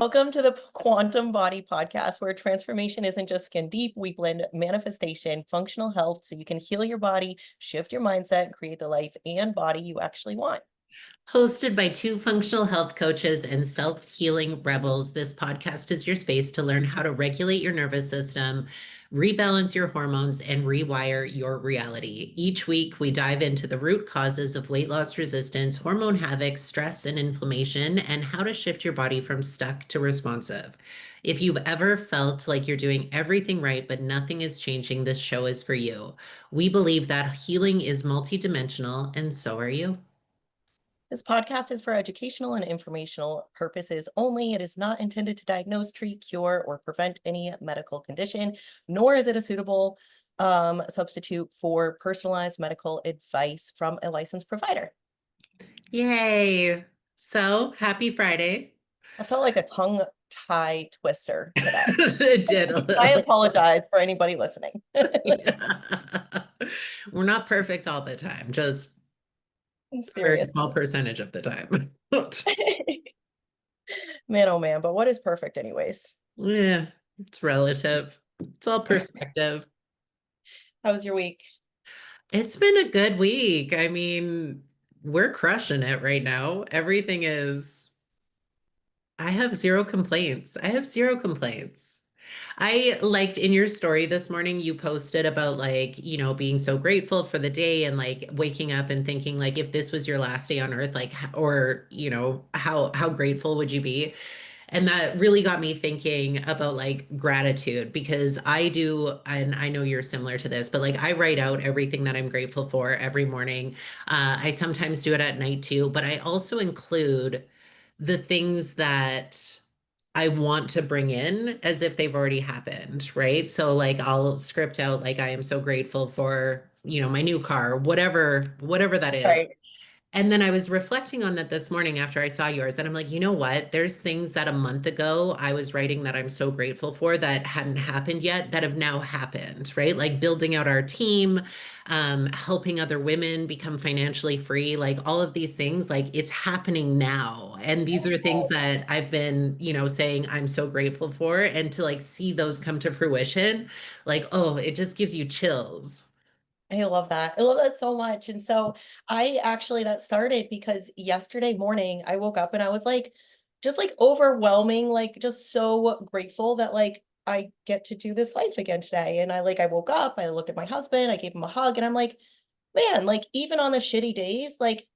Welcome to the Quantum Body Podcast, where transformation isn't just skin deep. We blend manifestation, functional health, so you can heal your body, shift your mindset, and create the life and body you actually want. Hosted by two functional health coaches and self-healing rebels, this podcast is your space to learn how to regulate your nervous system, rebalance your hormones, and rewire your reality. Each week, we dive into the root causes of weight loss resistance, hormone havoc, stress, and inflammation, and how to shift your body from stuck to responsive. If you've ever felt like you're doing everything right, but nothing is changing, this show is for you. We believe that healing is multidimensional, and so are you. This podcast is for educational and informational purposes only. It is not intended to diagnose, treat, cure, or prevent any medical condition, nor is it a suitable substitute for personalized medical advice from a licensed provider. Yay. So happy Friday. I felt like a tongue tie twister today. It did a I little. apologize for anybody listening. Yeah. We're not perfect all the time, just a very Seriously. small percentage of the time. Man, oh man, but what is perfect anyways? Yeah, it's relative. It's all perspective. How was your week? It's been a good week. I mean, we're crushing it right now. Everything is, I have zero complaints. I have zero complaints. I liked in your story this morning, you posted about like, being so grateful for the day and like waking up and thinking like if this was your last day on earth, like or how grateful would you be? And that really got me thinking about like gratitude because I do, and I know you're similar to this, but like I write out everything that I'm grateful for every morning. I sometimes do it at night too, but I also include the things that I want to bring in as if they've already happened, right? So like I'll script out like I am so grateful for, my new car, whatever that is. Right. And then I was reflecting on that this morning after I saw yours, and I'm like, you know what? There's things that a month ago I was writing that I'm so grateful for that hadn't happened yet that have now happened, right? Like building out our team, helping other women become financially free, like all of these things, like it's happening now. And these are things that I've been, saying I'm so grateful for. And to like see those come to fruition, like, oh, it just gives you chills. I love that. I love that so much. And so that started because yesterday morning I woke up and I was like, just like overwhelming, like just so grateful that like I get to do this life again today. And I woke up, I looked at my husband, I gave him a hug, and I'm like, man, like even on the shitty days, like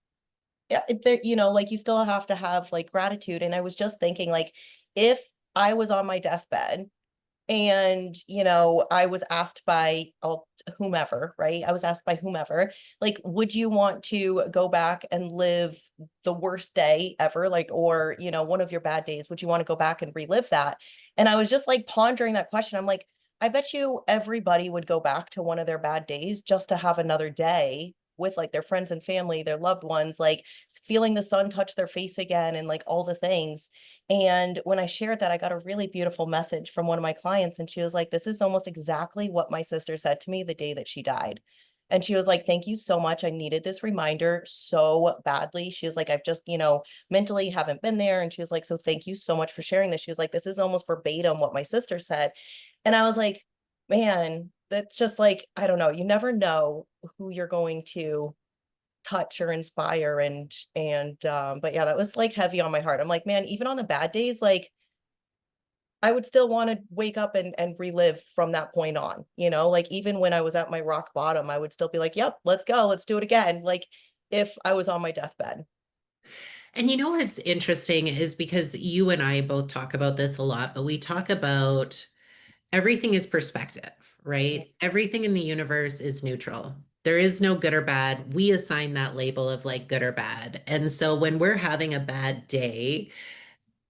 yeah, there, like you still have to have like gratitude. And I was just thinking, like, if I was on my deathbed and I was asked by whomever, right? I was asked by whomever, like, would you want to go back and live the worst day ever, like, or one of your bad days? Would you want to go back and relive that? And I was just like pondering that question. I'm like, I bet you everybody would go back to one of their bad days just to have another day with like their friends and family, their loved ones, like feeling the sun touch their face again and like all the things. And when I shared that, I got a really beautiful message from one of my clients. And she was like, this is almost exactly what my sister said to me the day that she died. And she was like, thank you so much. I needed this reminder so badly. She was like, I've just, mentally haven't been there. And she was like, so thank you so much for sharing this. She was like, this is almost verbatim what my sister said. And I was like, man, that's just like, I don't know. You never know who you're going to touch or inspire. And but yeah, that was like heavy on my heart. I'm like, man, even on the bad days, like I would still want to wake up and relive from that point on, like even when I was at my rock bottom, I would still be like, yep, let's go, let's do it again, like if I was on my deathbed. And you know what's interesting is because you and I both talk about this a lot, but we talk about everything is perspective, right? Everything in the universe is neutral. There is no good or bad. We assign that label of like good or bad. And so when we're having a bad day,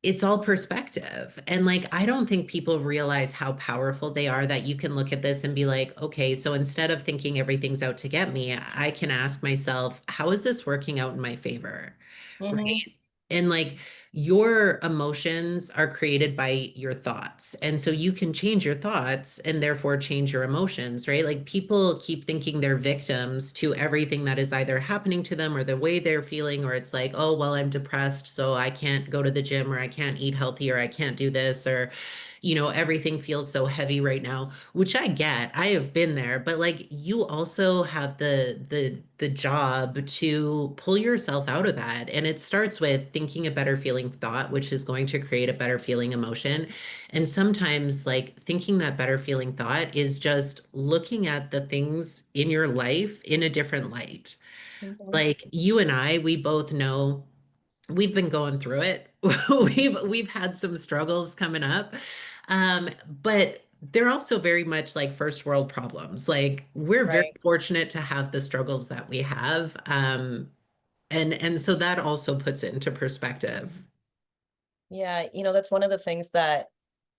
it's all perspective. And like, I don't think people realize how powerful they are that you can look at this and be like, okay, so instead of thinking everything's out to get me, I can ask myself, how is this working out in my favor? Hmm. Right? And like your emotions are created by your thoughts. And so you can change your thoughts and therefore change your emotions, right? Like people keep thinking they're victims to everything that is either happening to them or the way they're feeling, or it's like, oh, well, I'm depressed, so I can't go to the gym or I can't eat healthy or I can't do this or everything feels so heavy right now, which I get. I have been there, but like you also have the job to pull yourself out of that. And it starts with thinking a better feeling thought, which is going to create a better feeling emotion. And sometimes like thinking that better feeling thought is just looking at the things in your life in a different light. Mhm. Like you and I, we both know we've been going through it. We've had some struggles coming up. But they're also very much like first world problems. Like we're very Right. fortunate to have the struggles that we have. And so that also puts it into perspective. Yeah, that's one of the things that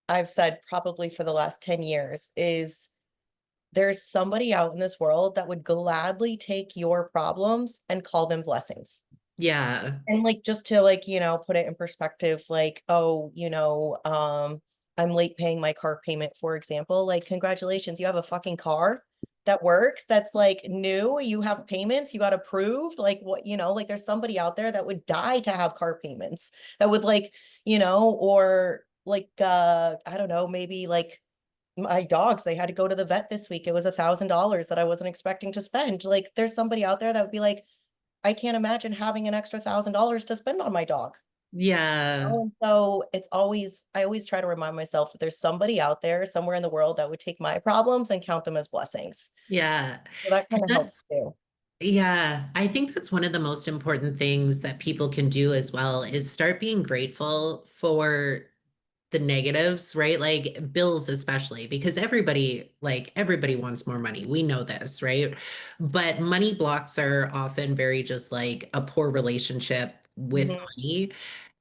I've said probably for the last 10 years is there's somebody out in this world that would gladly take your problems and call them blessings. Yeah. And like just to like, put it in perspective, like, oh, I'm late paying my car payment, for example. Like, congratulations, you have a fucking car that works, that's like new, you have payments, you got approved. Like what, like there's somebody out there that would die to have car payments that would like, or like I don't know, maybe like my dogs, they had to go to the vet this week. It was $1,000 that I wasn't expecting to spend. Like there's somebody out there that would be like, I can't imagine having an extra $1,000 to spend on my dog. Yeah. And so I always try to remind myself that there's somebody out there somewhere in the world that would take my problems and count them as blessings. Yeah. So that And kind of helps that's, too. yeah, I think that's one of the most important things that people can do as well is start being grateful for the negatives, right? Like bills especially, because everybody wants more money. We know this, right? But money blocks are often very just like a poor relationship with Mhm. money.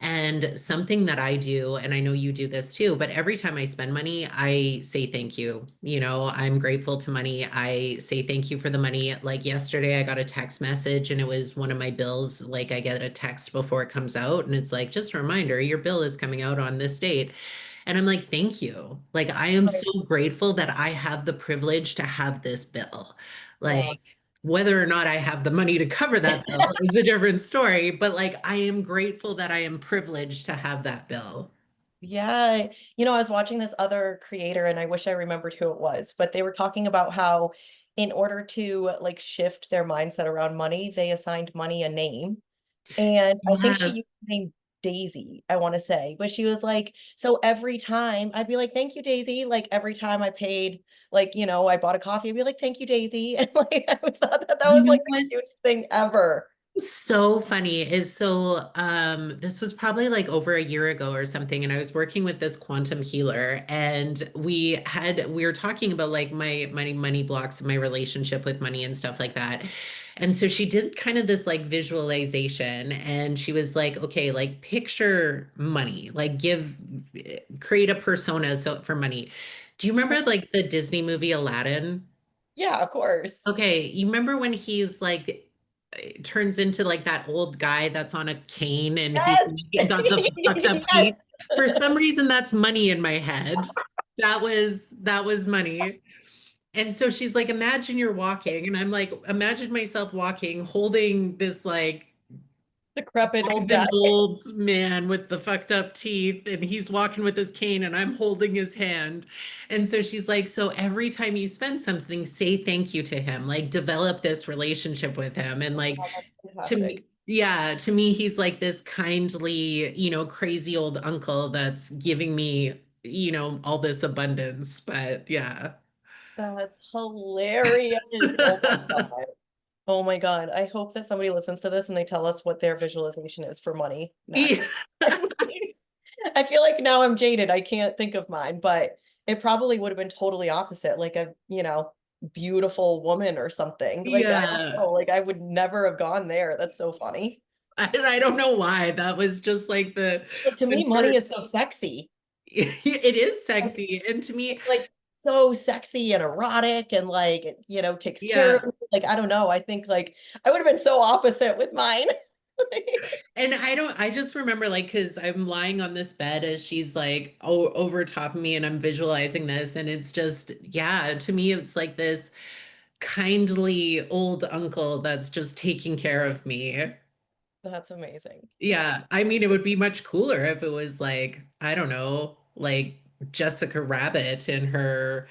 And something that I do, and I know you do this too, but every time I spend money, I say thank you. I'm grateful to money. I say thank you for the money. Like yesterday, I got a text message and it was one of my bills. Like I get a text before it comes out, and it's like, just a reminder, your bill is coming out on this date. And I'm like, thank you. Like, I am Right. so grateful that I have the privilege to have this bill. Yeah. Like, whether or not I have the money to cover that bill is a different story. But like, I am grateful that I am privileged to have that bill. Yeah. I was watching this other creator and I wish I remembered who it was, but they were talking about how in order to like shift their mindset around money, they assigned money a name. And I think she Yes. used the name Daisy, I want to say, but she was like, so every time I'd be like, thank you, Daisy. Like every time I paid, like, I bought a coffee, I'd be like, thank you, Daisy. And like, I thought that that You was know like the what's cutest thing ever. so funny is this was probably like over a year ago or something, and I was working with this quantum healer, and we were talking about like my money blocks and my relationship with money and stuff like that. And so she did kind of this like visualization, and she was like, okay, like picture money, like create a persona so for money. Do you remember like the Disney movie Aladdin? Yeah, of course. Okay, you remember when he's like turns into like that old guy that's on a cane and he Yes. got the fucked up Yes. teeth. For some reason, that's money in my head. That was money. And so she's like, imagine you're walking, and I'm like, imagine myself walking, holding this like Decrepit old wax guy. and old man with the fucked up teeth, and he's walking with his cane, and I'm holding his hand. And so she's like, so every time you spend something, say thank you to him, like develop this relationship with him. And like Oh, that's to fantastic. me, yeah, to me, he's like this kindly, crazy old uncle that's giving me, all this abundance. But yeah. That's hilarious. Oh my God. Oh my God. I hope that somebody listens to this and they tell us what their visualization is for money Yeah. next. I feel like now I'm jaded. I can't think of mine, but it probably would have been totally opposite, like a, beautiful woman or something. Like, I don't Yeah. know. Like, I would never have gone there. That's so funny. I don't know why. That was just like Like, to me, the money is so sexy. it is Like, sexy. And to me, it's like so sexy and erotic and like, it, takes care of yeah. me. Like, I don't know. I think like I would have been so opposite with mine. And I just remember like, because I'm lying on this bed as she's like over top of me and I'm visualizing this. And it's just, yeah, to me, it's like this kindly old uncle that's just taking care of me. That's amazing. Yeah. I mean, it would be much cooler if it was like, I don't know, like Jessica Rabbit in her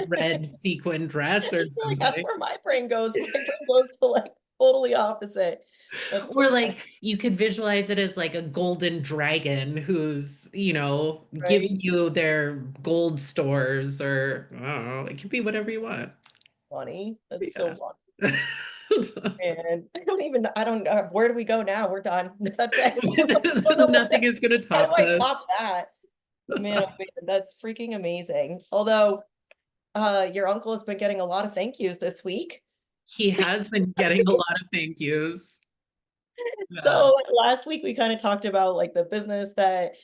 red sequin dress or Like that's something. where my brain goes. My brain goes to like totally opposite. That's so Or funny, like you could visualize it as like a golden dragon who's, giving right? you their gold stores or I don't know, it could be whatever you want. Funny. That's so Yeah. funny. And I don't know. Where do we go now? We're done. That's it. I don't know Nothing is going to how do top I this. top that? Man, oh man, that's freaking amazing. Although, your uncle has been getting a lot of thank yous this week. He has been getting a lot of thank yous. Yeah. So last week we kind of talked about like the business that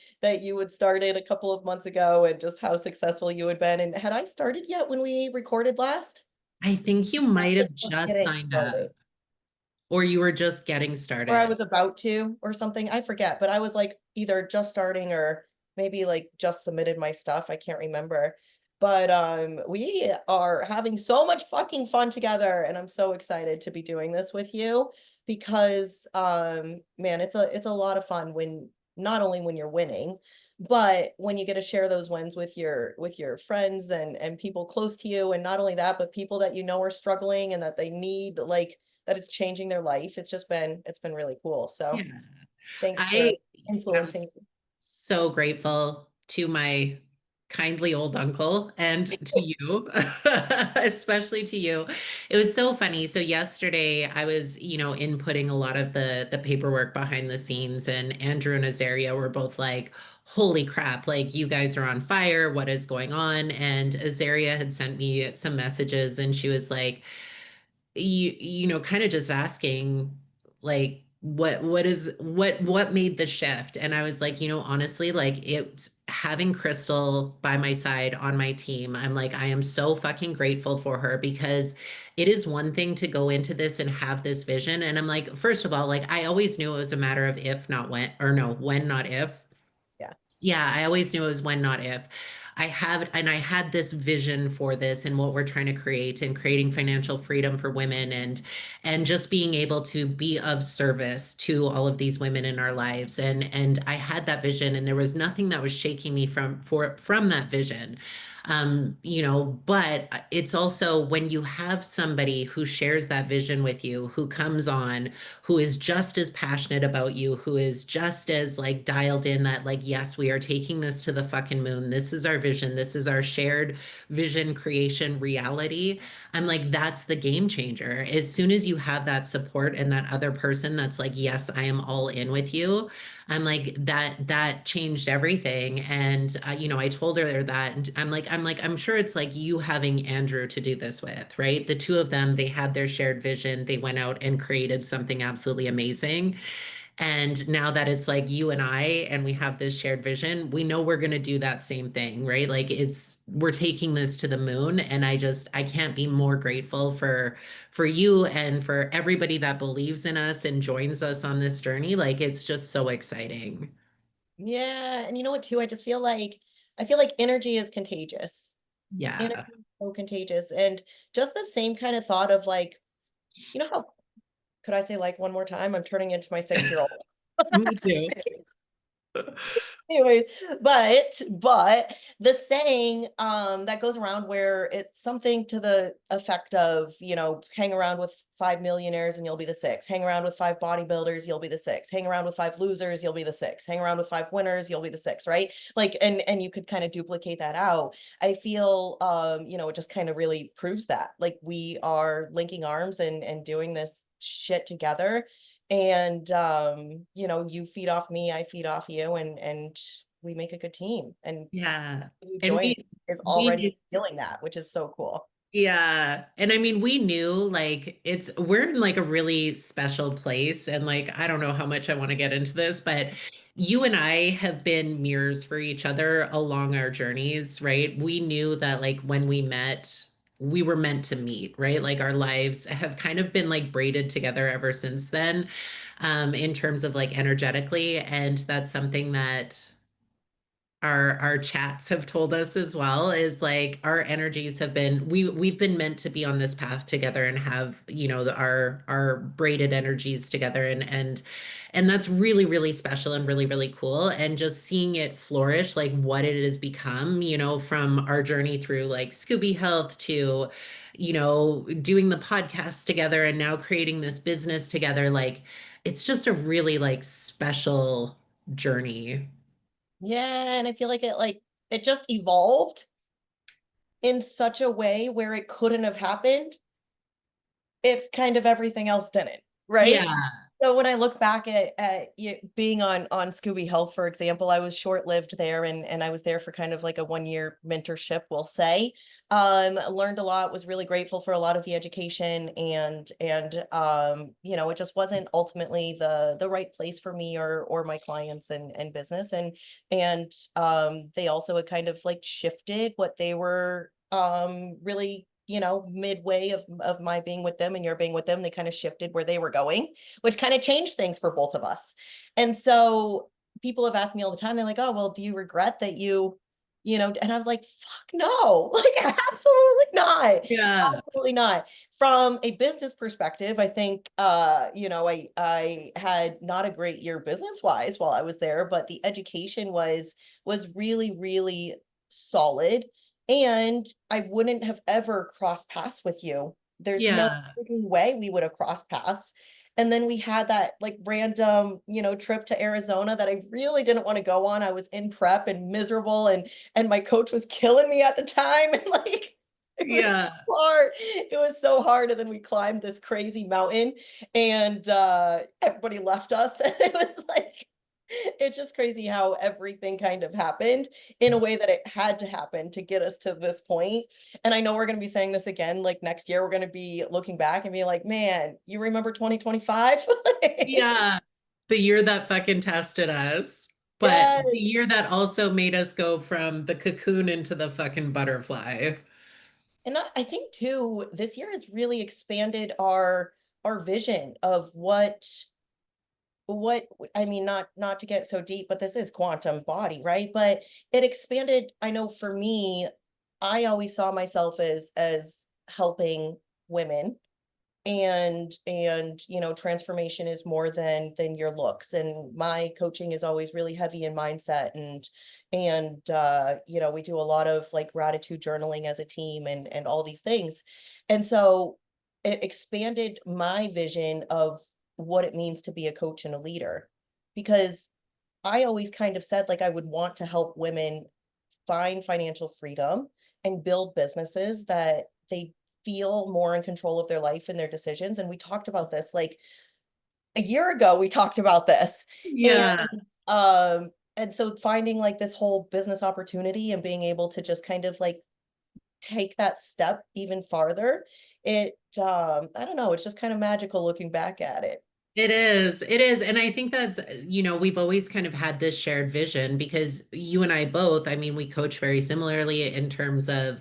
you had started a couple of months ago and just how successful you had been. And had I started yet when we recorded last? I think you I might was have just just getting signed started. up or you were just getting Or I started. was about to or something. I forget, but I was like either just starting or maybe like just submitted my stuff. I can't remember. But we are having so much fucking fun together and I'm so excited to be doing this with you because man, it's a lot of fun when not only when you're winning, but when you get to share those wins with your friends and people close to you and not only that, but people that you know are struggling and that they need like that it's changing their life. It's been really cool. So Yeah. thanks I for am influencing. so grateful to my kindly old uncle and to you, especially to you. It was so funny. So yesterday I was, inputting a lot of the paperwork behind the scenes, and Andrew and Azaria were both like, "Holy crap, like you guys are on fire. What is going on?" And Azaria had sent me some messages and she was like, kind of just asking like what made the shift. And I was like, honestly, like it's having Crystal by my side on my team. I'm like, I am so fucking grateful for her because it is one thing to go into this and have this vision. And I'm like, first of all, like I always knew it was a matter of if not when, or no, when not if. Yeah. Yeah, I always knew it was when, not if. I had this vision for this and what we're trying to create and creating financial freedom for women and just being able to be of service to all of these women in our lives. And I had that vision and there was nothing that was shaking me from that vision. But it's also when you have somebody who shares that vision with you, who comes on, who is just as passionate about you, who is just as like dialed in that like, yes, we are taking this to the fucking moon. This is our vision. This is our shared vision creation reality. I'm like, that's the game changer. As soon as you have that support and that other person that's like, yes, I am all in with you. I'm like that changed everything. And I told her that and I'm sure it's like you having Andrew to do this with, right? The two of them, they had their shared vision. They went out and created something absolutely amazing. And now that it's like you and I and we have this shared vision, we know we're going to do that same thing, right? Like we're taking this to the moon and I can't be more grateful for you and for everybody that believes in us and joins us on this journey. Like it's just so exciting. Yeah. And you know what, too? I feel like energy is contagious. Energy Yeah. is so contagious. And just the same kind of thought of like, you know how could I say like one more time? I'm turning into my 6-year-old. Me too. Anyways, but the saying that goes around where it's something to the effect of, hang around with 5 millionaires and you'll be the six. Hang around with 5 bodybuilders, you'll be the six. Hang around with 5 losers, you'll be the six. Hang around with 5 winners, you'll be the six, right? Like and you could kind of duplicate that out. I feel it just kind of really proves that. Like we are linking arms and doing this shit together and you feed off me, I feed off you, and we make a good team, and Yeah. who And joins is we already feeling that, which is so cool. Yeah. And I mean, we knew like we're in like a really special place. And like, I don't know how much I want to get into this, but you and I have been mirrors for each other along our journeys, right? We knew that like when we met we were meant to meet, right? Like our lives have kind of been like braided together ever since then, in terms of like energetically. And that's something that our chats have told us as well, is like our energies have been, we've been meant to be on this path together and have, you know, our braided energies together, and that's really really special and really really cool. And just seeing it flourish, like what it has become, you know, from our journey through like Scooby Health to, you know, doing the podcast together and now creating this business together, like it's just a really like special journey. Yeah, and I feel like it just evolved in such a way where it couldn't have happened if kind of everything else didn't, right? Yeah. So when I look back at being on Scooby Health, for example, I was short-lived there, and I was there for kind of like a 1 year mentorship, we'll say. Learned a lot, was really grateful for a lot of the education, and you know, it just wasn't ultimately the right place for me or my clients and business. And they also had kind of like shifted what they were really, you know, midway of my being with them and your being with them, they kind of shifted where they were going, which kind of changed things for both of us. And so people have asked me all the time, they're like, oh, well, do you regret that you know, and I was like, fuck no, like absolutely not. Yeah. Absolutely not. From a business perspective, I think you know, I had not a great year business wise while I was there, but the education was really, really solid. And I wouldn't have ever crossed paths with you. There's no Yeah. freaking way we would have crossed paths. And then we had that like random, you know, trip to Arizona that I really didn't want to go on. I was in prep and miserable, and my coach was killing me at the time. And like it was Yeah. so hard. It was so hard. And then we climbed this crazy mountain, and everybody left us. And it was like it's just crazy how everything kind of happened in a way that it had to happen to get us to this point. And I know we're going to be saying this again, like next year, we're going to be looking back and be like, man, you remember 2025? Yeah. The year that fucking tested us, but Yes. the year that also made us go from the cocoon into the fucking butterfly. And I think too, this year has really expanded our vision of what I mean, not to get so deep, but this is quantum body, right? But it expanded. I know for me, I always saw myself as helping women, and you know, transformation is more than your looks, and my coaching is always really heavy in mindset, and you know, we do a lot of like gratitude journaling as a team and all these things. And so it expanded my vision of what it means to be a coach and a leader, because I always kind of said like I would want to help women find financial freedom and build businesses that they feel more in control of their life and their decisions. And we talked about this like a year ago, we talked about this. And Yeah. and so finding like this whole business opportunity and being able to just kind of like take that step even farther, it I don't know, it's just kind of magical looking back at it. It is. It is. And I think that's, you know, we've always kind of had this shared vision because you and I both, I mean, we coach very similarly in terms of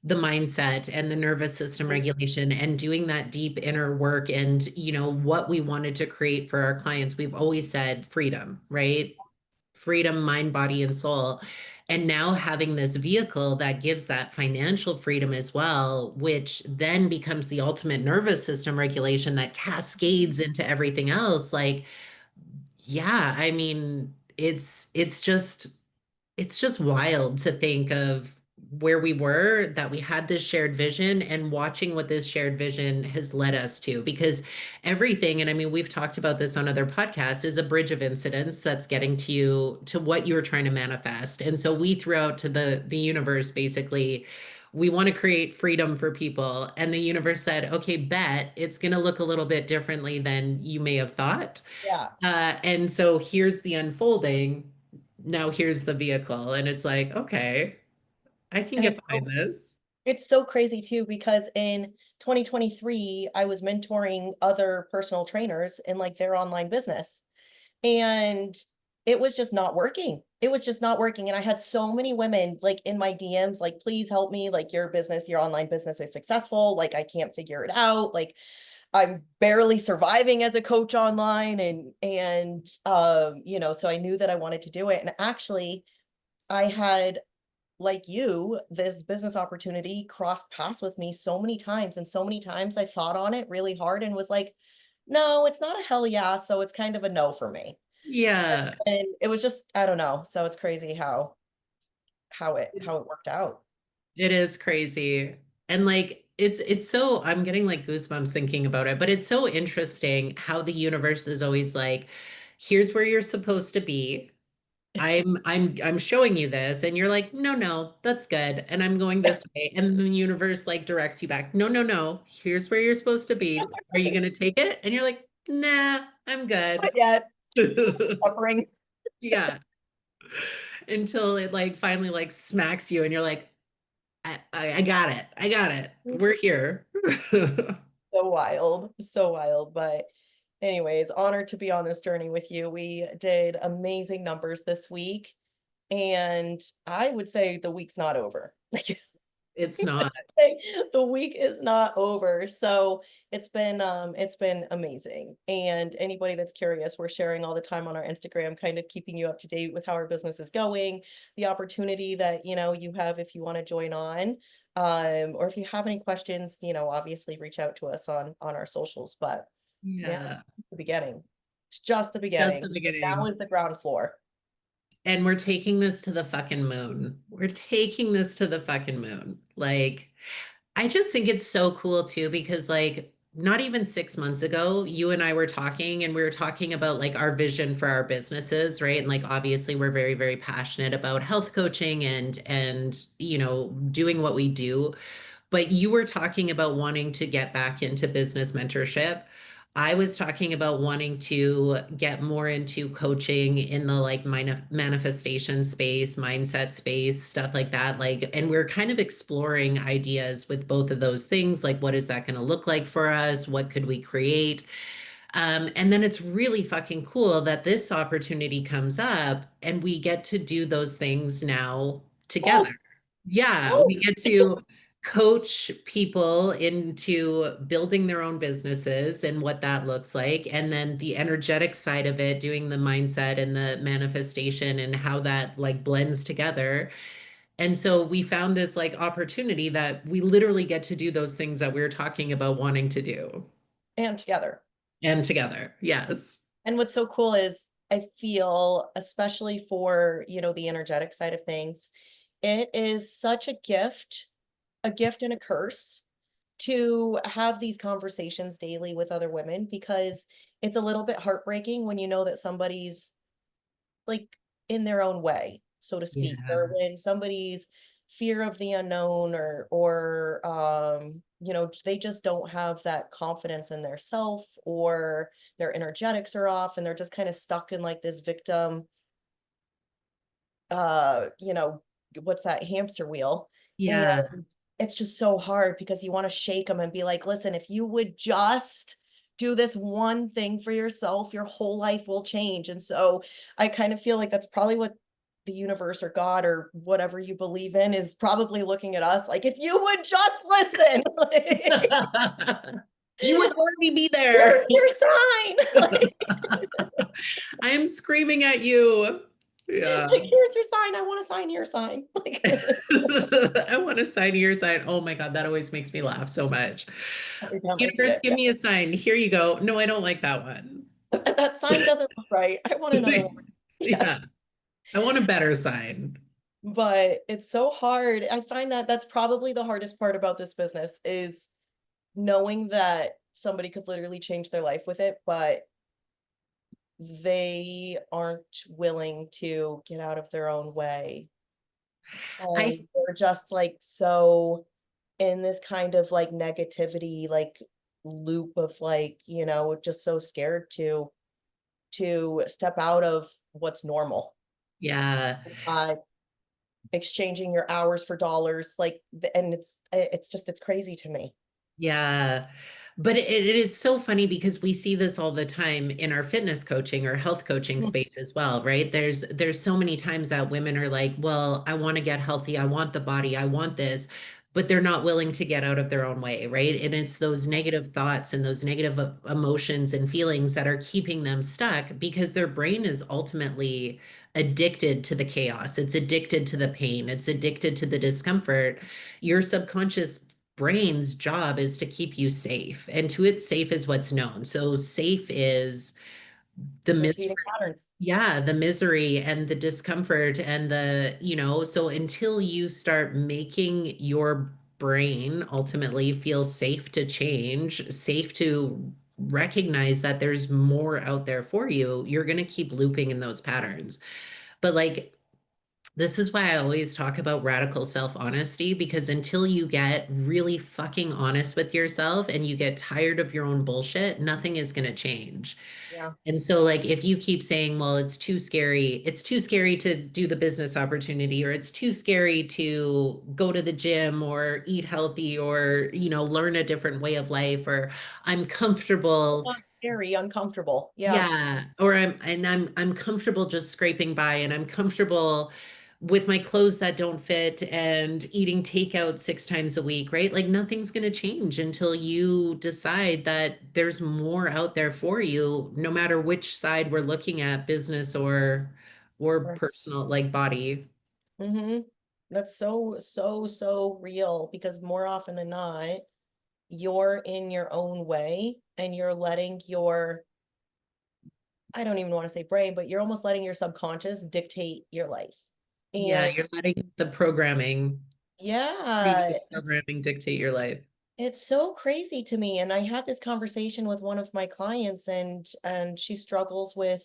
the mindset and the nervous system Mhm. regulation and doing that deep inner work and, you know, what we wanted to create for our clients. We've always said freedom, right? Freedom, mind, body, and soul. And now having this vehicle that gives that financial freedom as well, which then becomes the ultimate nervous system regulation that cascades into everything else. Like, yeah, I mean, it's just wild to think of where we were, that we had this shared vision and watching what this shared vision has led us to. Because everything, and I mean, we've talked about this on other podcasts, is a bridge of incidents that's getting to you to what you were trying to manifest. And so we threw out to the universe basically, we want to create freedom for people. And the universe said, okay, bet it's going to look a little bit differently than you may have thought. Yeah. And so here's the unfolding. Now here's the vehicle. And it's like, okay, I can And get behind this. it's so crazy too, because in 2023, I was mentoring other personal trainers in like their online business. And it was just not working. It was just not working. And I had so many women like in my DMs, like, please help me. Like your business, your online business is successful. Like I can't figure it out. Like I'm barely surviving as a coach online. So I knew that I wanted to do it. And actually I had, like you, this business opportunity crossed paths with me so many times. And so many times I thought on it really hard and was like, no, it's not a hell yeah. So it's kind of a no for me. Yeah, And it was just, I don't know. So it's crazy how it worked out. it is crazy. And like it's so I'm getting like goosebumps thinking about it, but it's so interesting how the universe is always like, here's where you're supposed to be. I'm showing you this and you're like, "No, no, that's good." And I'm going Yeah. this way and the universe like directs you back. "No, no, no. Here's where you're supposed to be. Are you going to take it?" And you're like, "Nah, I'm good." But yet suffering. Yeah. Until it like finally like smacks you and you're like, I got it. I got it. We're here. So wild, so wild. But anyways, honored to be on this journey with you. We did amazing numbers this week, and I would say the week's not over. It's not. The week is not over. So it's been amazing. And anybody that's curious, we're sharing all the time on our Instagram, kind of keeping you up to date with how our business is going, the opportunity that, you have if you want to join on. Or if you have any questions, obviously reach out to us on our socials. But yeah, Yeah. it's the beginning. It's just the Just beginning. the Now beginning. is the ground floor. And we're taking this to the fucking moon. We're taking this to the fucking moon. Like, I just think it's so cool too, because like not even 6 months ago, you and I were talking and we were talking about like our vision for our businesses, right? And like obviously we're very, very passionate about health coaching and doing what we do. But you were talking about wanting to get back into business mentorship. I was talking about wanting to get more into coaching in the like manifestation space, mindset space, stuff like that. Like, and we're kind of exploring ideas with both of those things. Like, what is that going to look like for us? What could we create? And then it's really fucking cool that this opportunity comes up and we get to do those things now together. Oh, Yeah, oh, we get to coach people into building their own businesses and what that looks like. And then the energetic side of it, doing the mindset and the manifestation and how that like blends together. And so we found this like opportunity that we literally get to do those things that we were talking about wanting to do. and together. And together. Yes. And what's so cool is I feel, especially for, the energetic side of things, it is such a gift and a curse to have these conversations daily with other women because it's a little bit heartbreaking when you know that somebody's like in their own way, so to speak, or Yeah. when somebody's fear of the unknown or they just don't have that confidence in their self or their energetics are off and they're just kind of stuck in like this victim uh, you know, what's that hamster wheel? And Yeah. it's just so hard because you want to shake them and be like, listen, if you would just do this one thing for yourself, your whole life will change. And so I kind of feel like that's probably what the universe or God or whatever you believe in is probably looking at us like, if you would just listen, like, You would already be there. here's your sign. I'm screaming at you. Yeah. Like, here's your sign. I want to sign your sign. Like, I want a sign your sign. Oh my God, that always makes me laugh so much. every time I see Universe, it. give me a sign. Here you go. No, I don't like that one. That sign doesn't look right. I want another one. Yeah, Yes. I want a better sign. But it's so hard. I find that that's probably the hardest part about this business is knowing that somebody could literally change their life with it, but they aren't willing to get out of their own way. I And they're just like so in this kind of like negativity, like loop of like, just so scared to step out of what's normal. yeah, Uh, exchanging your hours for dollars, like, and it's just it's crazy to me. yeah. But it's so funny because we see this all the time in our fitness coaching or health coaching Mhm. space as well, right? There's so many times that women are like, "Well, I want to get healthy. I want the body. I want this." But they're not willing to get out of their own way, right? And it's those negative thoughts and those negative emotions and feelings that are keeping them stuck because their brain is ultimately addicted to the chaos. It's addicted to the pain. It's addicted to the discomfort. Your subconscious brain's job is to keep you safe, and to it, safe is what's known. So safe is the misery. Repeating patterns. Yeah, the misery and the discomfort and so until you start making your brain ultimately feel safe to change, safe to recognize that there's more out there for you, you're going to keep looping in those patterns. But like, this is why I always talk about radical self-honesty, because until you get really fucking honest with yourself and you get tired of your own bullshit, nothing is going to change. Yeah. And so, like, if you keep saying, well, it's too scary to do the business opportunity, or it's too scary to go to the gym or eat healthy or, learn a different way of life, or I'm comfortable. Not scary, uncomfortable. Yeah. Yeah, or I'm comfortable just scraping by, and I'm comfortable with my clothes that don't fit and eating takeout 6 times a week, right? Like nothing's going to change until you decide that there's more out there for you, no matter which side we're looking at, business or Right. personal, like body. Mm-hmm. That's so, so, so real because more often than not, you're in your own way and you're letting your, I don't even want to say brain, but you're almost letting your subconscious dictate your life. Yeah, And you're letting the programming, yeah, previous programming dictate your life. it's so crazy to me. And I had this conversation with one of my clients and she struggles with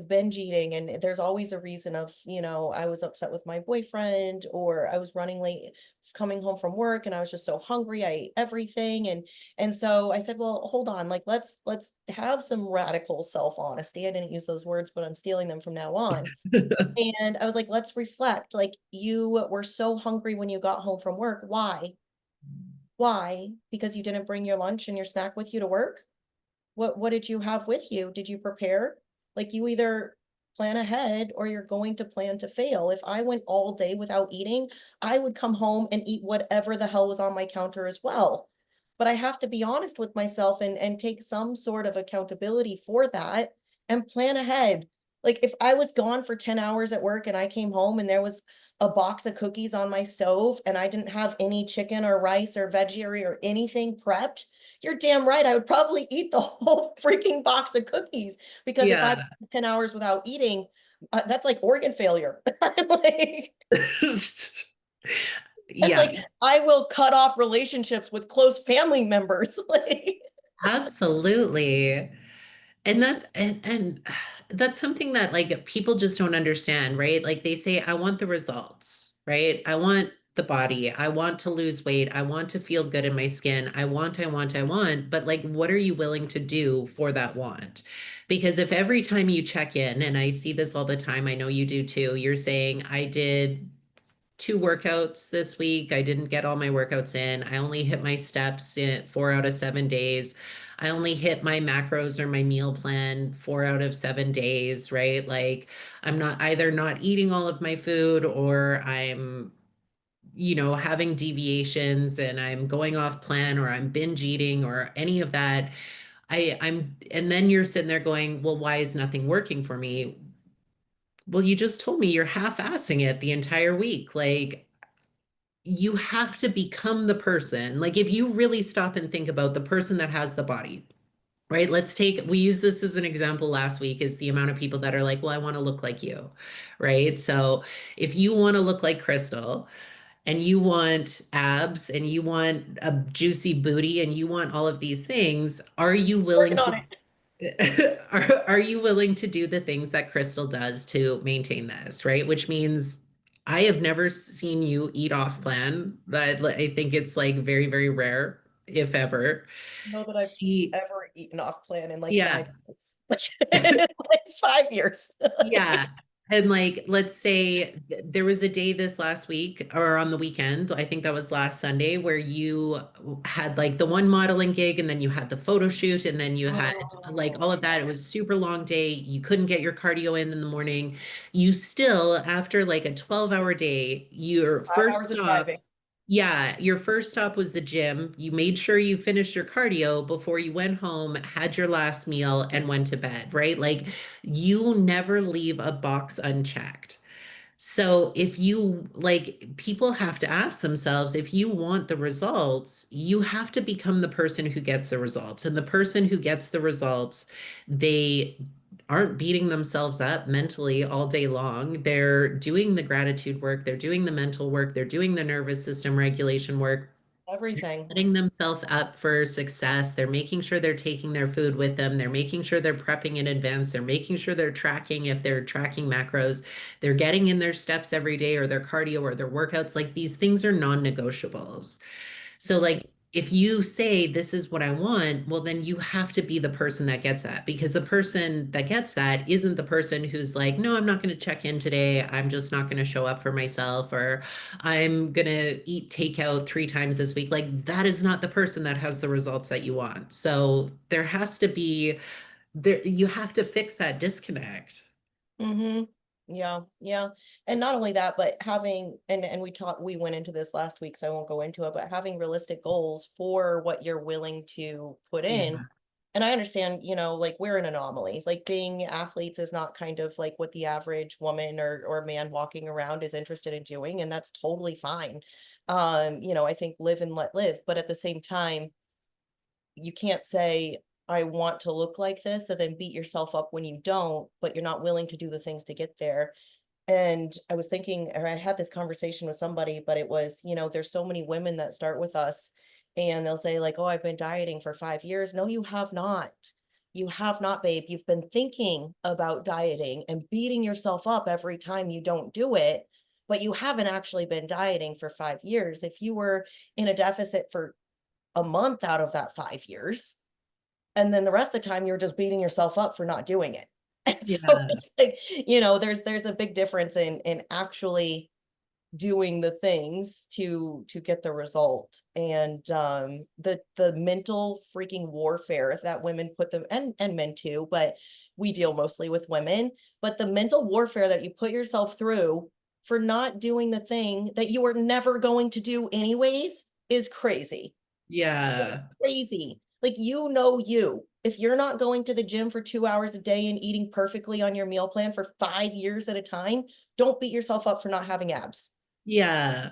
binge eating and there's always a reason of, I was upset with my boyfriend or I was running late coming home from work and I was just so hungry. I ate everything and so I said, "Well, hold on. Like let's have some radical self-honesty." I didn't use those words, but I'm stealing them from now on. And I was like, "Let's reflect. Like you were so hungry when you got home from work. Why? Why? Because you didn't bring your lunch and your snack with you to work? What did you have with you? Did you prepare? Like you either plan ahead or you're going to plan to fail. If I went all day without eating, I would come home and eat whatever the hell was on my counter as well. But I have to be honest with myself and take some sort of accountability for that and plan ahead. Like if I was gone for 10 hours at work and I came home and there was a box of cookies on my stove and I didn't have any chicken or rice or veggie or anything prepped, you're damn right. I would probably eat the whole freaking box of cookies because if I Yeah. went 10 hours without eating, that's like organ failure. Like, it's Yeah, like I will cut off relationships with close family members. Like, absolutely. And that's something that like people just don't understand, right? Like they say, I want the results, right? I want the body. I want to lose weight. I want to feel good in my skin. I want. But like, what are you willing to do for that want? Because if every time you check in, and I see this all the time, I know you do too, you're saying, I did 2 workouts this week. I didn't get all my workouts in. I only hit my steps in 4 out of 7 days. I only hit my macros or my meal plan 4 out of 7 days, right? Like I'm not either not eating all of my food or I'm, having deviations and I'm going off plan or I'm binge eating or any of that. And then you're sitting there going, well, why is nothing working for me? Well, you just told me you're half-assing it the entire week. Like, you have to become the person. Like if you really stop and think about the person that has the body, right? We used this as an example last week is the amount of people that are like, well, I want to look like you, right? So if you want to look like Crystal and you want abs and you want a juicy booty and you want all of these things, are you willing working to on it. are you willing to do the things that Crystal does to maintain this, right? Which means I have never seen you eat off plan. I think it's like very, very rare, if ever. Know that I've She, ever eaten off plan in like yeah, 5 years. Like 5 years. yeah. And like, let's say there was a day this last week or on the weekend, I think that was last Sunday, where you had like the one modeling gig and then you had the photo shoot and then you had like Oh, all of that. It was super long day. You couldn't get your cardio in the morning. You still, after like a 12-hour day, your 5 hours first of stop, driving. yeah, your first stop was the gym. You made sure you finished your cardio before you went home, had your last meal, and went to bed, right? Like you never leave a box unchecked. So if you like, people have to ask themselves, if you want the results, you have to become the person who gets the results. And the person who gets the results, they aren't beating themselves up mentally all day long. They're doing the gratitude work, they're doing the mental work, they're doing the nervous system regulation work, Everything. setting themselves up for success. They're making sure they're taking their food with them. They're making sure they're prepping in advance. They're making sure they're tracking if they're tracking macros. They're getting in their steps every day or their cardio or their workouts. Like these things are non-negotiables. So Mhm. like if you say this is what I want, well then you have to be the person that gets that because the person that gets that isn't the person who's like, no, I'm not going to check in today. I'm just not going to show up for myself or I'm going to eat takeout 3 times this week. Like that is not the person that has the results that you want. So there has to be there you have to fix that disconnect. Yeah, yeah. And not only that, but having and we went into this last week, so I won't go into it, but having realistic goals for what you're willing to put in. Yeah. And I understand, like we're an anomaly. Like being athletes is not kind of like what the average woman or man walking around is interested in doing, and that's totally fine. I think live and let live, but at the same time, you can't say, I want to look like this, and then beat yourself up when you don't, but you're not willing to do the things to get there. And I was thinking, or I had this conversation with somebody, but it was, there's so many women that start with us and they'll say, like, oh, I've been dieting for 5 years. No, you have not. You have not, babe. You've been thinking about dieting and beating yourself up every time you don't do it, but you haven't actually been dieting for 5 years. If you were in a deficit for a month out of that 5 years, and then the rest of the time you're just beating yourself up for not doing it. And so Yeah. it's like, there's a big difference in actually doing the things to get the result. And the mental freaking warfare that women put them and men too, but we deal mostly with women, but the mental warfare that you put yourself through for not doing the thing that you were never going to do anyways is crazy. Yeah. Crazy. Like, you. If you're not going to the gym for 2 hours a day and eating perfectly on your meal plan for 5 years at a time, don't beat yourself up for not having abs. Yeah.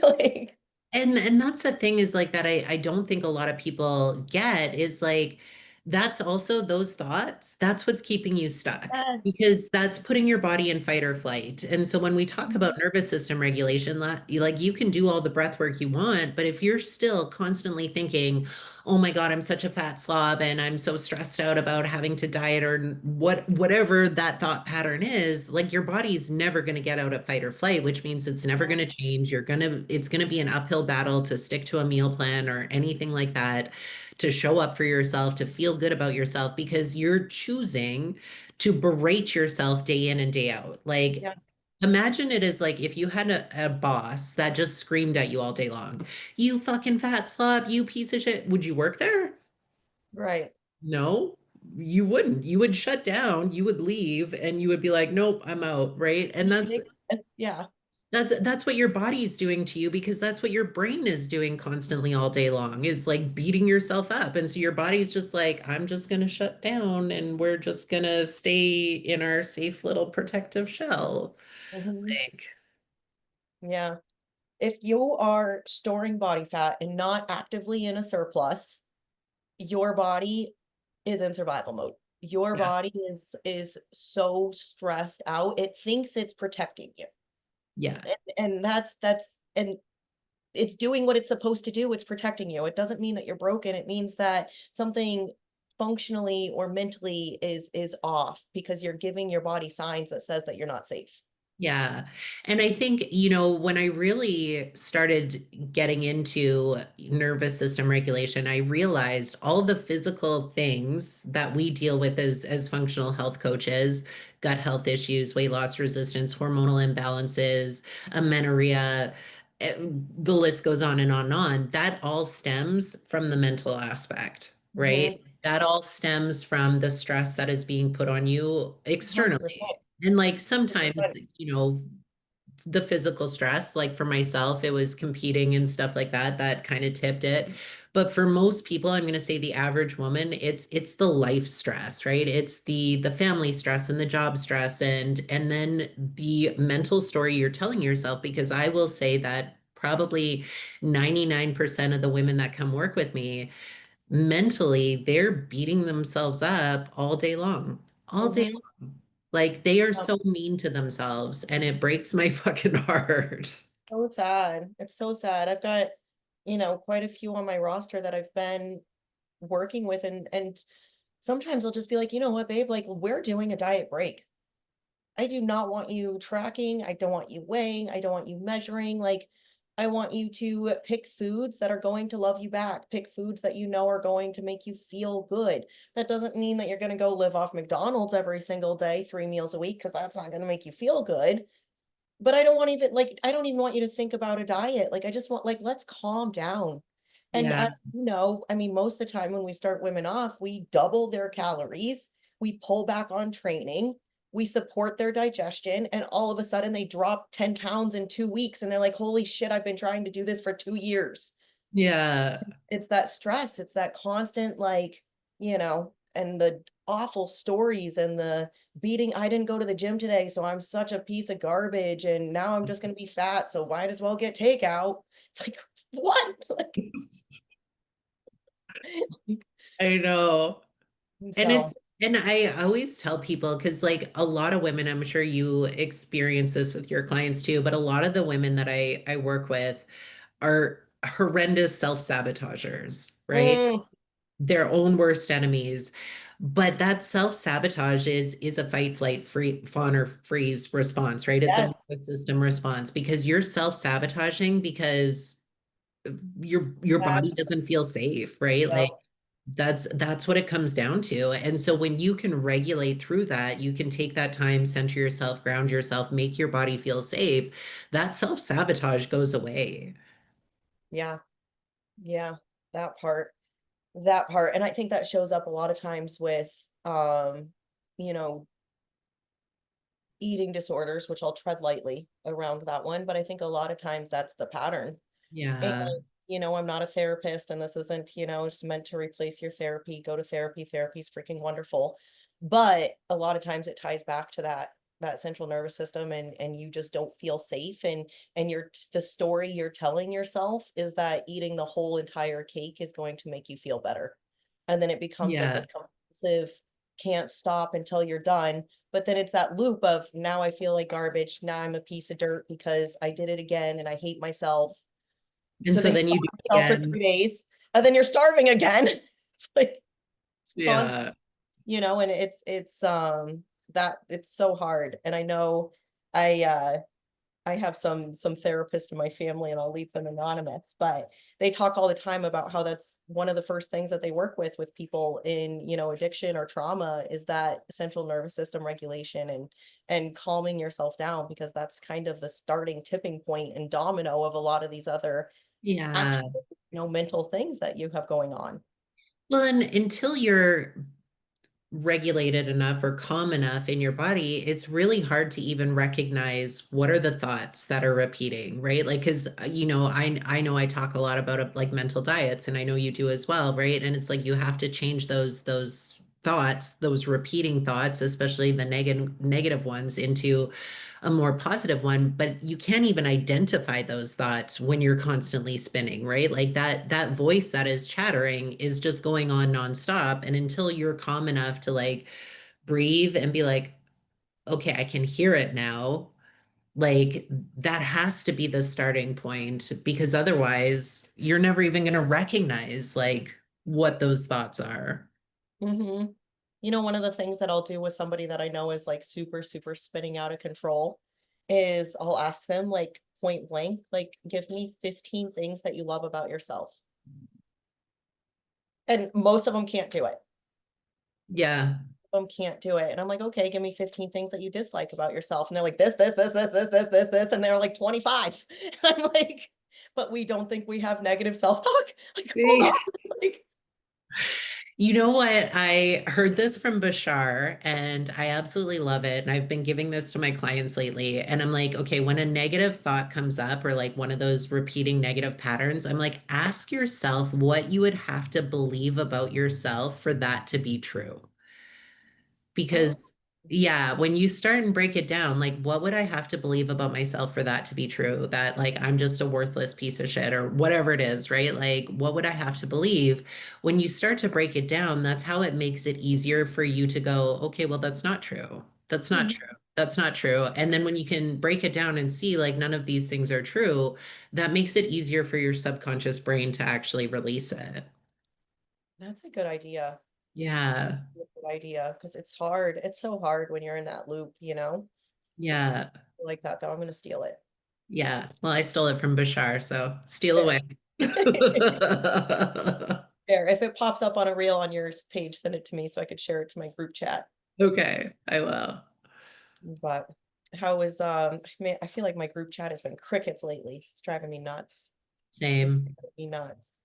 Like, And that's the thing is like that I don't think a lot of people get is like that's also those thoughts, that's what's keeping you stuck yes. because that's putting your body in fight or flight. And so when we talk about nervous system regulation, like you can do all the breath work you want, but if you're still constantly thinking, oh my God, I'm such a fat slob and I'm so stressed out about having to diet or whatever that thought pattern is, like your body's never going to get out of fight or flight, which means it's never going to change. It's going to be an uphill battle to stick to a meal plan or anything like that, to show up for yourself, to feel good about yourself because you're choosing to berate yourself day in and day out. Like Yeah, imagine it as like if you had a boss that just screamed at you all day long, you fucking fat slob, you piece of shit. Would you work there? right. No, you wouldn't. You would shut down, you would leave, and you would be like, nope, I'm out, right? And Yeah. that's what your body's doing to you because that's what your brain is doing constantly all day long, is like beating yourself up. And so your body's just like, I'm just gonna shut down and we're just gonna stay in our safe little protective shell. Mhm. Like, Yeah. If you are storing body fat and not actively in a surplus, your body is in survival mode. Your yeah, body is so stressed out. It thinks it's protecting you. yeah. And and it's doing what it's supposed to do. It's protecting you. It doesn't mean that you're broken. It means that something functionally or mentally is off because you're giving your body signs that says that you're not safe. Yeah. And I think, you know, when I really started getting into nervous system regulation, I realized all the physical things that we deal with as functional health coaches, gut health issues, weight loss resistance, hormonal imbalances, amenorrhea, the list goes on and on and on. That all stems from the mental aspect, Mm-hmm. right? That all stems from the stress that is being put on you 100%. externally. And like sometimes, 100%. you know, the physical stress, like for myself, it was competing and stuff like that, that kind of tipped it. But for most people, I'm going to say the average woman, it's the life stress, right? It's the family stress and the job stress and then the mental story you're telling yourself, because I will say that probably 99% of the women that come work with me mentally, they're beating themselves up all day Mm-hmm. long. Like they are Yep. so mean to themselves and it breaks my fucking heart. So sad. It's so sad. I've got, quite a few on my roster that I've been working with, and sometimes I'll just be like, you know what, babe, like we're doing a diet break. I do not want you tracking. I don't want you weighing. I don't want you measuring. Like, I want you to pick foods that are going to love you back. Pick foods that you know are going to make you feel good. That doesn't mean that you're going to go live off McDonald's every single day, 3 meals a week, because that's not going to make you feel good. But I don't even want you to think about a diet. Like, I just want, like, let's calm down. And Yeah. as you know, I mean, most of the time when we start women off, we double their calories, we pull back on training, we support their digestion, and all of a sudden they drop 10 pounds in 2 weeks and they're like, holy shit, I've been trying to do this for 2 years. Yeah. It's that stress, it's that constant, like, and the awful stories and the beating, I didn't go to the gym today, so I'm such a piece of garbage, and now I'm just gonna be fat, so might as well get takeout. It's like, what? Like, I know. and And so I always tell people, because like a lot of women, I'm sure you experience this with your clients too, but a lot of the women that I work with are horrendous self-sabotagers, right? mm, Their own worst enemies. But that self-sabotage is a fight, flight, fawn, or freeze response, right? It's a yes, nervous system response because you're self-sabotaging because your body that's doesn't feel safe, right? Like no. that's what it comes down to. And so when you can regulate through that, you can take that time, center yourself, ground yourself, make your body feel safe. That self-sabotage goes away. Yeah, yeah, that part. That part, and I think that shows up a lot of times with, you know, eating disorders, which I'll tread lightly around that one, but I think a lot of times that's the pattern. And, Yeah. I'm not a therapist, and this isn't, just meant to replace your therapy. Go to therapy. Therapy's freaking wonderful. But a lot of times it ties back to that central nervous system, and you just don't feel safe, and the story you're telling yourself is that eating the whole entire cake is going to make you feel better. And then it becomes like Yeah. this compulsive, can't stop until you're done. But then it's that loop of, now I feel like garbage. Now I'm a piece of dirt because I did it again and I hate myself. And So so then you then you do starve it yourself for again. 3 days, and then you're starving again. It's like it's constant, Yeah. and that it's so hard. And I know I have some therapists in my family, and I'll leave them anonymous, but they talk all the time about how that's one of the first things that they work with people in, addiction or trauma, is that central nervous system regulation, and calming yourself down, because that's kind of the starting tipping point and domino of a lot of these other Yeah. actual, mental things that you have going on. Well, and until you're regulated enough or calm enough in your body, it's really hard to even recognize what are the thoughts that are repeating, right? Like, because you know, I know I talk a lot about like mental diets, and I know you do as well, right? And it's like you have to change those thoughts, those repeating thoughts, especially the negative ones, into a more positive one, but you can't even identify those thoughts when you're constantly spinning, right? Like that voice that is chattering is just going on nonstop. And until you're calm enough to like breathe and be like, okay, I can hear it now. Like that has to be the starting point because otherwise you're never even going to recognize like what those thoughts are. Hmm. One of the things that I'll do with somebody that I know is like super, super spinning out of control is I'll ask them like point blank, like, give me 15 things that you love about yourself. And most of them can't do it. Yeah. Them can't do it. And I'm like, okay, give me 15 things that you dislike about yourself. And they're like, this, and they're like 25. And I'm like, but we don't think we have negative self-talk. Like, hold on. Like, You know what? I heard this from Bashar and I absolutely love it. And I've been giving this to my clients lately. And I'm like, okay, when a negative thought comes up or like one of those repeating negative patterns, I'm like, ask yourself what you would have to believe about yourself for that to be true. oh, Because, yeah, when you start and break it down, like, what would I have to believe about myself for that to be true? That, like, I'm just a worthless piece of shit or whatever it is, right? Like, what would I have to believe? When you start to break it down, that's how it makes it easier for you to go, okay, well, that's not true. That's not mhm. true. That's not true. And then when you can break it down and see, like, none of these things are true, that makes it easier for your subconscious brain to actually release it. That's a good idea. Yeah. A good idea because it's hard. It's so hard when you're in that loop, Yeah. like that, though. I'm going to steal it. Yeah. Well, I stole it from Bashar, so steal There. away. There. If it pops up on a reel on your page, send it to me so I could share it to my group chat. Okay, I will. But how is I feel like my group chat has been crickets lately. It's driving me nuts. It's Same. driving me nuts.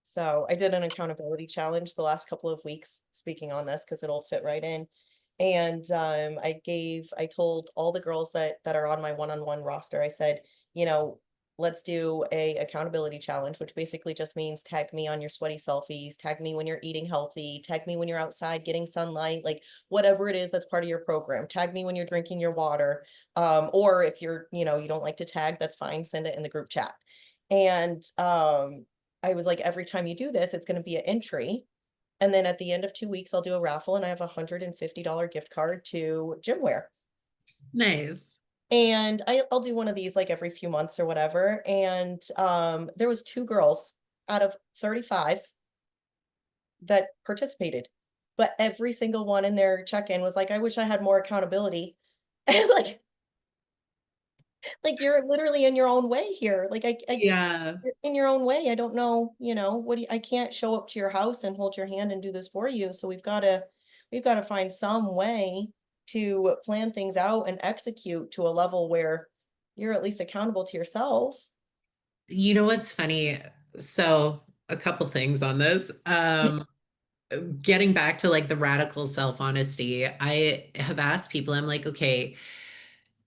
So I did an accountability challenge the last couple of weeks, speaking on this because it'll fit right in. And I told all the girls that are on my one-on-one roster, I said, you know, let's do a accountability challenge, which basically just means tag me on your sweaty selfies, tag me when you're eating healthy, tag me when you're outside getting sunlight, like whatever it is that's part of your program. Tag me when you're drinking your water. Or if you're, you don't like to tag, that's fine, send it in the group chat. And I was like, every time you do this, it's going to be an entry. And then at the end of 2 weeks, I'll do a raffle and I have a $150 gift card to gymwear. Nice. And I'll do one of these like every few months or whatever. And there was two girls out of 35 that participated. But every single one in their check-in was like, I wish I had more accountability. And like you're literally in your own way here. Like Yeah. you're in your own way. I don't know, I can't show up to your house and hold your hand and do this for you. So we've got to find some way to plan things out and execute to a level where you're at least accountable to yourself. You know what's funny? So, a couple things on this. Getting back to like the radical self-honesty, I have asked people, I'm like, okay,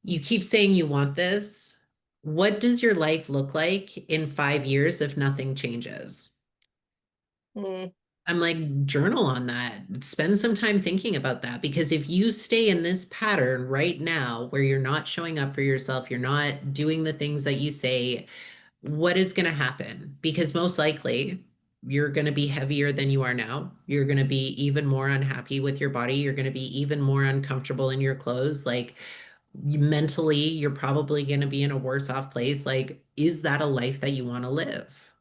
you keep saying you want this. What does your life look like in 5 years if nothing changes? Mm, I'm like, journal on that. Spend some time thinking about that because if you stay in this pattern right now where you're not showing up for yourself, you're not doing the things that you say, what is going to happen? Because most likely you're going to be heavier than you are now. You're going to be even more unhappy with your body. You're going to be even more uncomfortable in your clothes. Like mentally, you're probably going to be in a worse off place. Like, is that a life that you want to live?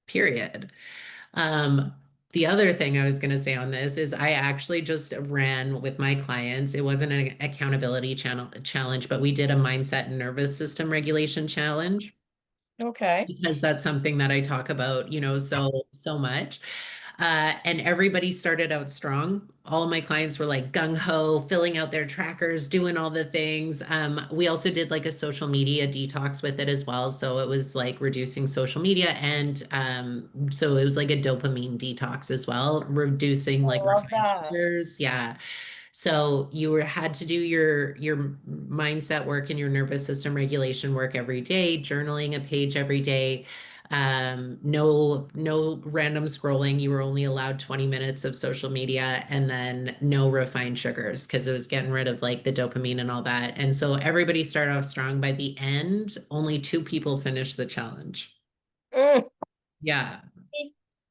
Period. Um, the other thing I was going to say on this is I actually just ran with my clients. It wasn't an accountability challenge, but we did a mindset and nervous system regulation challenge okay. because that's something that I talk about, so much. And everybody started out strong. All of my clients were like gung ho, filling out their trackers, doing all the things. We also did like a social media detox with it as well. So it was like reducing social media. And so it was like a dopamine detox as well, reducing I like love refined that. sugars. Yeah. So you had to do your mindset work and your nervous system regulation work every day, journaling a page every day. No random scrolling. You were only allowed 20 minutes of social media and then no refined sugars because it was getting rid of like the dopamine and all that. And so everybody started off strong. By the end, only two people finished the challenge. Mm. Yeah.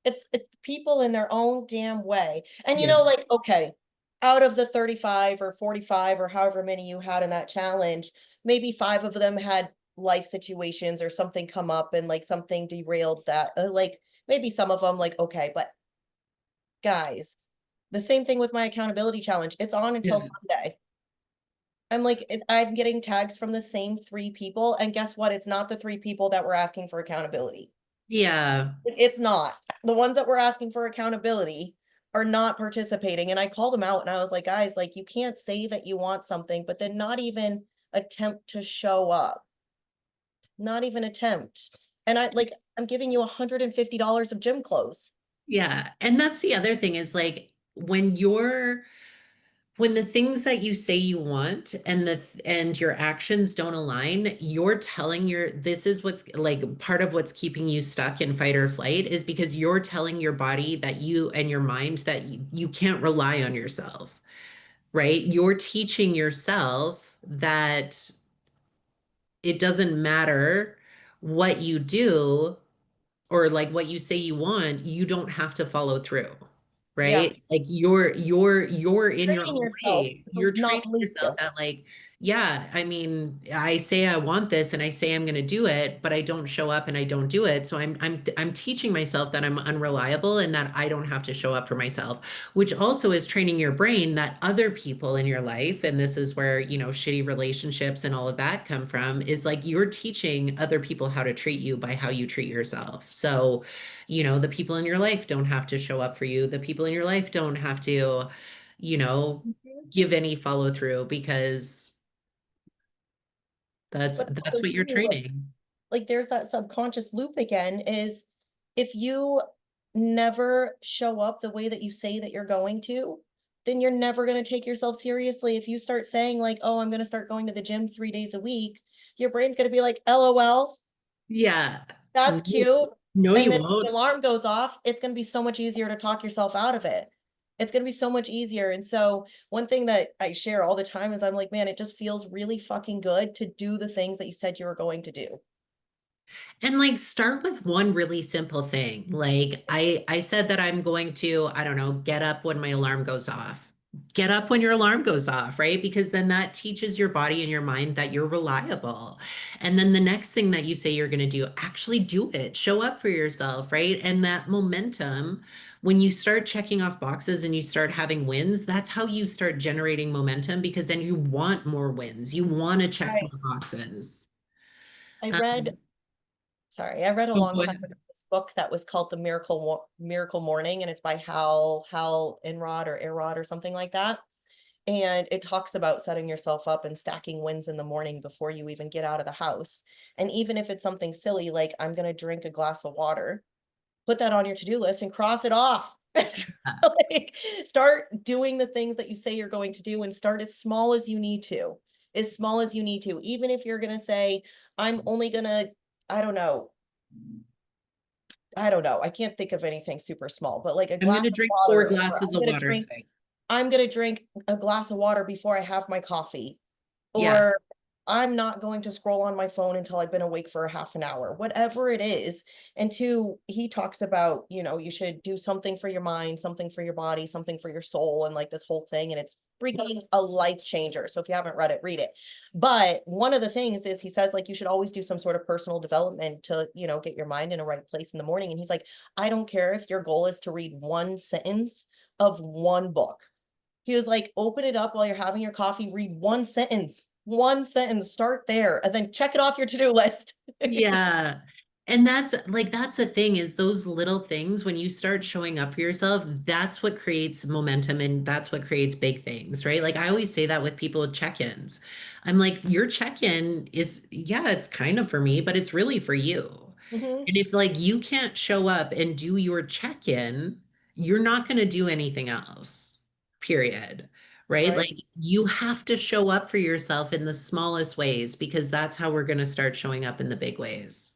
It's people in their own damn way. And Yeah. like, okay, out of the 35 or 45 or however many you had in that challenge, maybe five of them had life situations or something come up and like something derailed that. Like maybe some of them like, okay, but guys, the same thing with my accountability challenge. It's on until Yeah. Sunday. I'm like, I'm getting tags from the same three people. And guess what? It's not the three people that were asking for accountability. Yeah. It's not. The ones that were asking for accountability are not participating. And I called them out and I was like, guys, like, you can't say that you want something, but then not even attempt to show up, not even attempt. And I'm giving you $150 of gym clothes. Yeah. And that's the other thing is like when the things that you say you want and your actions don't align, you're telling this is what's like part of what's keeping you stuck in fight or flight is because you're telling your body that you and your mind that you can't rely on yourself, right? You're teaching yourself that it doesn't matter what you do or like what you say you want, you don't have to follow through, Yeah. right? Like you're in your Training own yourself way. to You're not training believe yourself you. that like, yeah, I mean, I say I want this and I say I'm going to do it, but I don't show up and I don't do it. So I'm teaching myself that I'm unreliable and that I don't have to show up for myself, which also is training your brain that other people in your life, and this is where, shitty relationships and all of that come from, is like you're teaching other people how to treat you by how you treat yourself. So, the people in your life don't have to show up for you. The people in your life don't have to, you know, Mhm. give any follow through because that's But that's also what you're too, training. like there's that subconscious loop again is if you never show up the way that you say that you're going to, then you're never going to take yourself seriously. If you start saying like, oh, I'm going to start going to the gym 3 days a week, your brain's going to be like, LOL, Yeah. that's No, cute. no, And you then if the won't. alarm goes off, it's going to be so much easier to talk yourself out of it. It's going to be so much easier. And so, one thing that I share all the time is I'm like, man, it just feels really fucking good to do the things that you said you were going to do. And like start with one really simple thing. Like I said that I'm going to, I don't know, get up when my alarm goes off. Get up when your alarm goes off, right? Because then that teaches your body and your mind that you're reliable. And then the next thing that you say you're going to do, actually do it. Show up for yourself, right? And that momentum, when you start checking off boxes and you start having wins, that's how you start generating momentum because then you want more wins. You want to check Right. more boxes. I read, Um, sorry, I read a oh, long go time ahead. ago this book that was called The Miracle Morning, and it's by Hal Enrod or Erod or something like that. And it talks about setting yourself up and stacking wins in the morning before you even get out of the house. And even if it's something silly like I'm going to drink a glass of water, put that on your to-do list and cross it off. Like, start doing the things that you say you're going to do and start as small as you need to. As small as you need to. Even if you're going to say, I'm only going to, I don't know, I don't know. I can't think of anything super small, but like a I'm going glass to of drink four water, or glasses of water today. I'm going to drink a glass of water before I have my coffee, Yeah. or I'm not going to scroll on my phone until I've been awake for a half an hour, whatever it is. And two, he talks about, you should do something for your mind, something for your body, something for your soul, and like this whole thing. And it's freaking a life changer. So if you haven't read it, read it. But one of the things is he says, like, you should always do some sort of personal development to, get your mind in a right place in the morning. And he's like, I don't care if your goal is to read one sentence of one book. He was like, open it up while you're having your coffee, read one sentence, start there, and then check it off your to-do list. Yeah. And that's the thing is those little things when you start showing up for yourself, that's what creates momentum and that's what creates big things, right? Like I always say that with people with check-ins. I'm like, your check-in is, yeah, it's kind of for me, but it's really for you. Mhm. And if like you can't show up and do your check-in, you're not going to do anything else, period. Right? Right. Like you have to show up for yourself in the smallest ways because that's how we're going to start showing up in the big ways.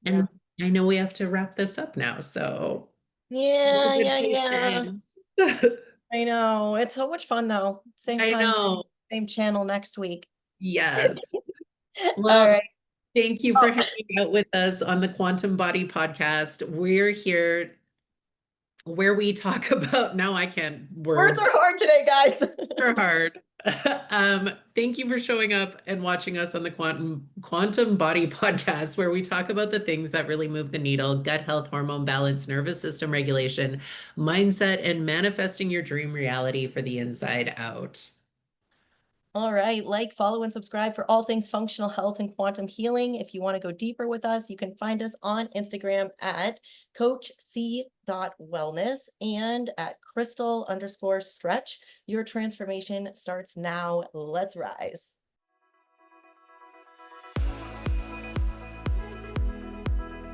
Yeah. And I know we have to wrap this up now, so it's a Yeah, good yeah, place to yeah. end. I know. It's so much fun though. Same I time, know. same channel next week. Yes. All Well, right. thank you Oh, for hanging out with us on the Quantum Body podcast. We're here where we talk about, now I can't words words are hard today, guys. are hard. Thank you for showing up and watching us on the Quantum Body podcast, where we talk about the things that really move the needle: gut health, hormone balance, nervous system regulation, mindset, and manifesting your dream reality for the inside out. All right, like, follow, and subscribe for all things functional health and quantum healing. If you want to go deeper with us, you can find us on Instagram at coachc.wellness and at crystal_stretch. Your transformation starts now. Let's rise.